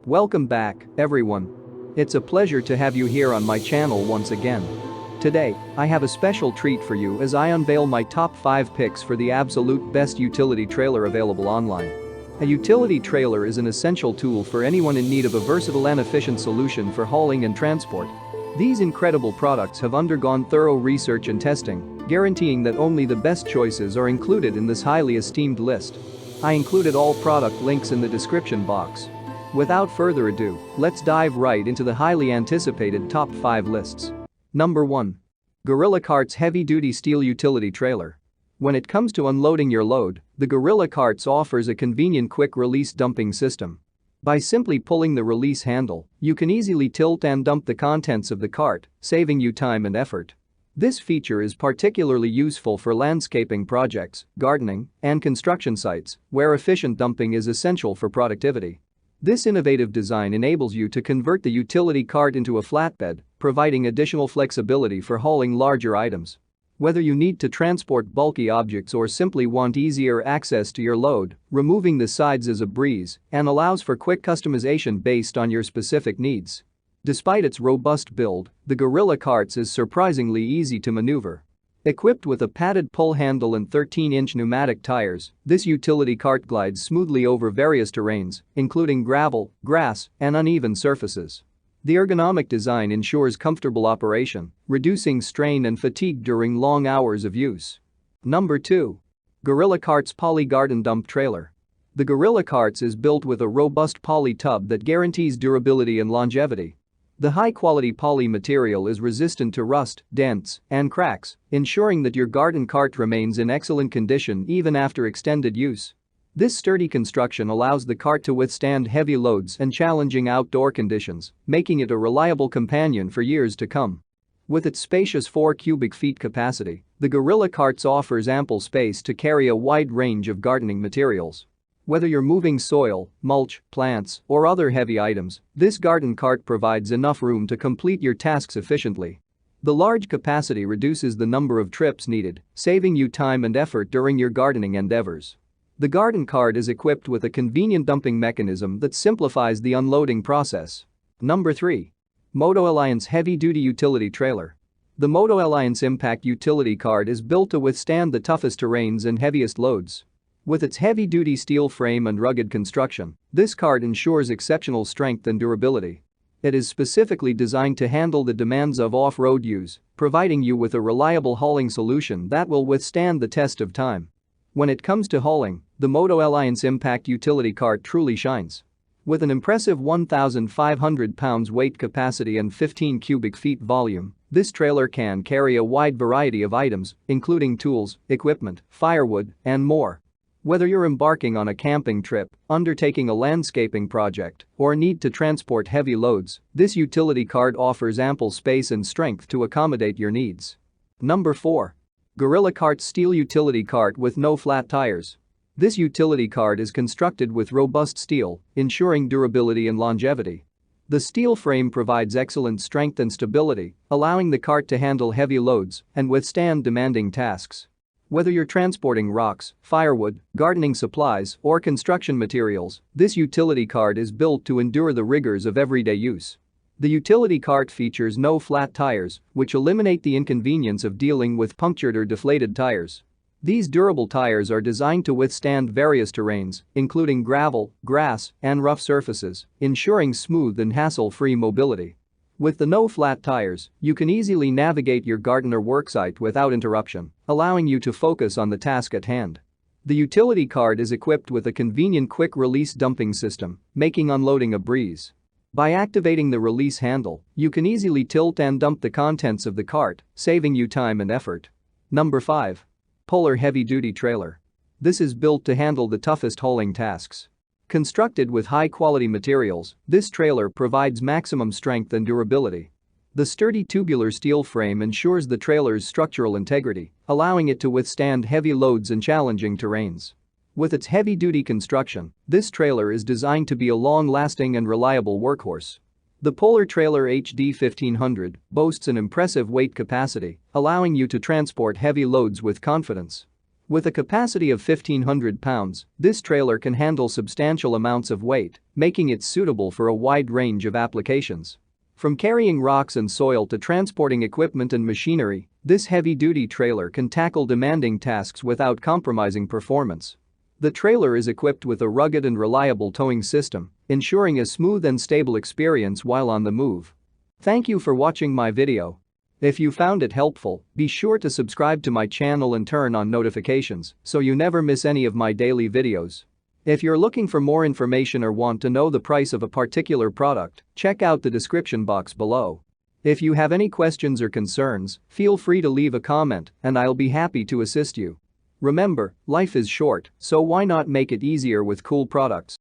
Welcome back, everyone. It's a pleasure to have you here on my channel once again. Today, I have a special treat for you as I unveil my top 5 picks for the absolute best utility trailer available online. A utility trailer is an essential tool for anyone in need of a versatile and efficient solution for hauling and transport. These incredible products have undergone thorough research and testing, guaranteeing that only the best choices are included in this highly esteemed list. I included all product links in the description box. Without further ado, let's dive right into the highly anticipated top 5 lists. Number 1. Gorilla Carts Heavy-Duty Steel Utility Trailer. When it comes to unloading your load, the Gorilla Carts offers a convenient quick-release dumping system. By simply pulling the release handle, you can easily tilt and dump the contents of the cart, saving you time and effort. This feature is particularly useful for landscaping projects, gardening, and construction sites, where efficient dumping is essential for productivity. This innovative design enables you to convert the utility cart into a flatbed, providing additional flexibility for hauling larger items. Whether you need to transport bulky objects or simply want easier access to your load, removing the sides is a breeze and allows for quick customization based on your specific needs. Despite its robust build, the Gorilla Carts is surprisingly easy to maneuver. Equipped with a padded pull handle and 13-inch pneumatic tires, this utility cart glides smoothly over various terrains, including gravel, grass, and uneven surfaces. The ergonomic design ensures comfortable operation, reducing strain and fatigue during long hours of use. Number 2. Gorilla Carts Polygarden Dump Trailer. The Gorilla Carts is built with a robust poly tub that guarantees durability and longevity. The high-quality poly material is resistant to rust, dents, and cracks, ensuring that your garden cart remains in excellent condition even after extended use. This sturdy construction allows the cart to withstand heavy loads and challenging outdoor conditions, making it a reliable companion for years to come. With its spacious 4 cubic feet capacity, the Gorilla Carts offers ample space to carry a wide range of gardening materials. Whether you're moving soil, mulch, plants, or other heavy items, this garden cart provides enough room to complete your tasks efficiently. The large capacity reduces the number of trips needed, saving you time and effort during your gardening endeavors. The garden cart is equipped with a convenient dumping mechanism that simplifies the unloading process. Number 3. Moto Alliance Heavy-Duty Utility Trailer. The Moto Alliance Impact Utility Cart is built to withstand the toughest terrains and heaviest loads. With its heavy-duty steel frame and rugged construction, this cart ensures exceptional strength and durability. It is specifically designed to handle the demands of off-road use, providing you with a reliable hauling solution that will withstand the test of time. When it comes to hauling, the Moto Alliance Impact Utility Cart truly shines. With an impressive 1,500 pounds weight capacity and 15 cubic feet volume, this trailer can carry a wide variety of items, including tools, equipment, firewood, and more. Whether you're embarking on a camping trip, undertaking a landscaping project, or need to transport heavy loads, this utility cart offers ample space and strength to accommodate your needs. Number 4. Gorilla Carts Steel Utility Cart with no flat tires. This utility cart is constructed with robust steel, ensuring durability and longevity. The steel frame provides excellent strength and stability, allowing the cart to handle heavy loads and withstand demanding tasks. Whether you're transporting rocks, firewood, gardening supplies, or construction materials, this utility cart is built to endure the rigors of everyday use. The utility cart features no flat tires, which eliminate the inconvenience of dealing with punctured or deflated tires. These durable tires are designed to withstand various terrains, including gravel, grass, and rough surfaces, ensuring smooth and hassle-free mobility. With the no-flat tires, you can easily navigate your garden or worksite without interruption, allowing you to focus on the task at hand. The utility cart is equipped with a convenient quick-release dumping system, making unloading a breeze. By activating the release handle, you can easily tilt and dump the contents of the cart, saving you time and effort. Number 5. Polar Heavy-Duty Trailer. This is built to handle the toughest hauling tasks. Constructed with high-quality materials, this trailer provides maximum strength and durability. The sturdy tubular steel frame ensures the trailer's structural integrity, allowing it to withstand heavy loads and challenging terrains. With its heavy-duty construction, this trailer is designed to be a long-lasting and reliable workhorse. The Polar Trailer HD 1500 boasts an impressive weight capacity, allowing you to transport heavy loads with confidence. With a capacity of 1,500 pounds, this trailer can handle substantial amounts of weight, making it suitable for a wide range of applications. From carrying rocks and soil to transporting equipment and machinery, this heavy-duty trailer can tackle demanding tasks without compromising performance. The trailer is equipped with a rugged and reliable towing system, ensuring a smooth and stable experience while on the move. Thank you for watching my video. If you found it helpful, be sure to subscribe to my channel and turn on notifications so you never miss any of my daily videos. If you're looking for more information or want to know the price of a particular product, check out the description box below. If you have any questions or concerns, feel free to leave a comment and I'll be happy to assist you. Remember, life is short, so why not make it easier with cool products?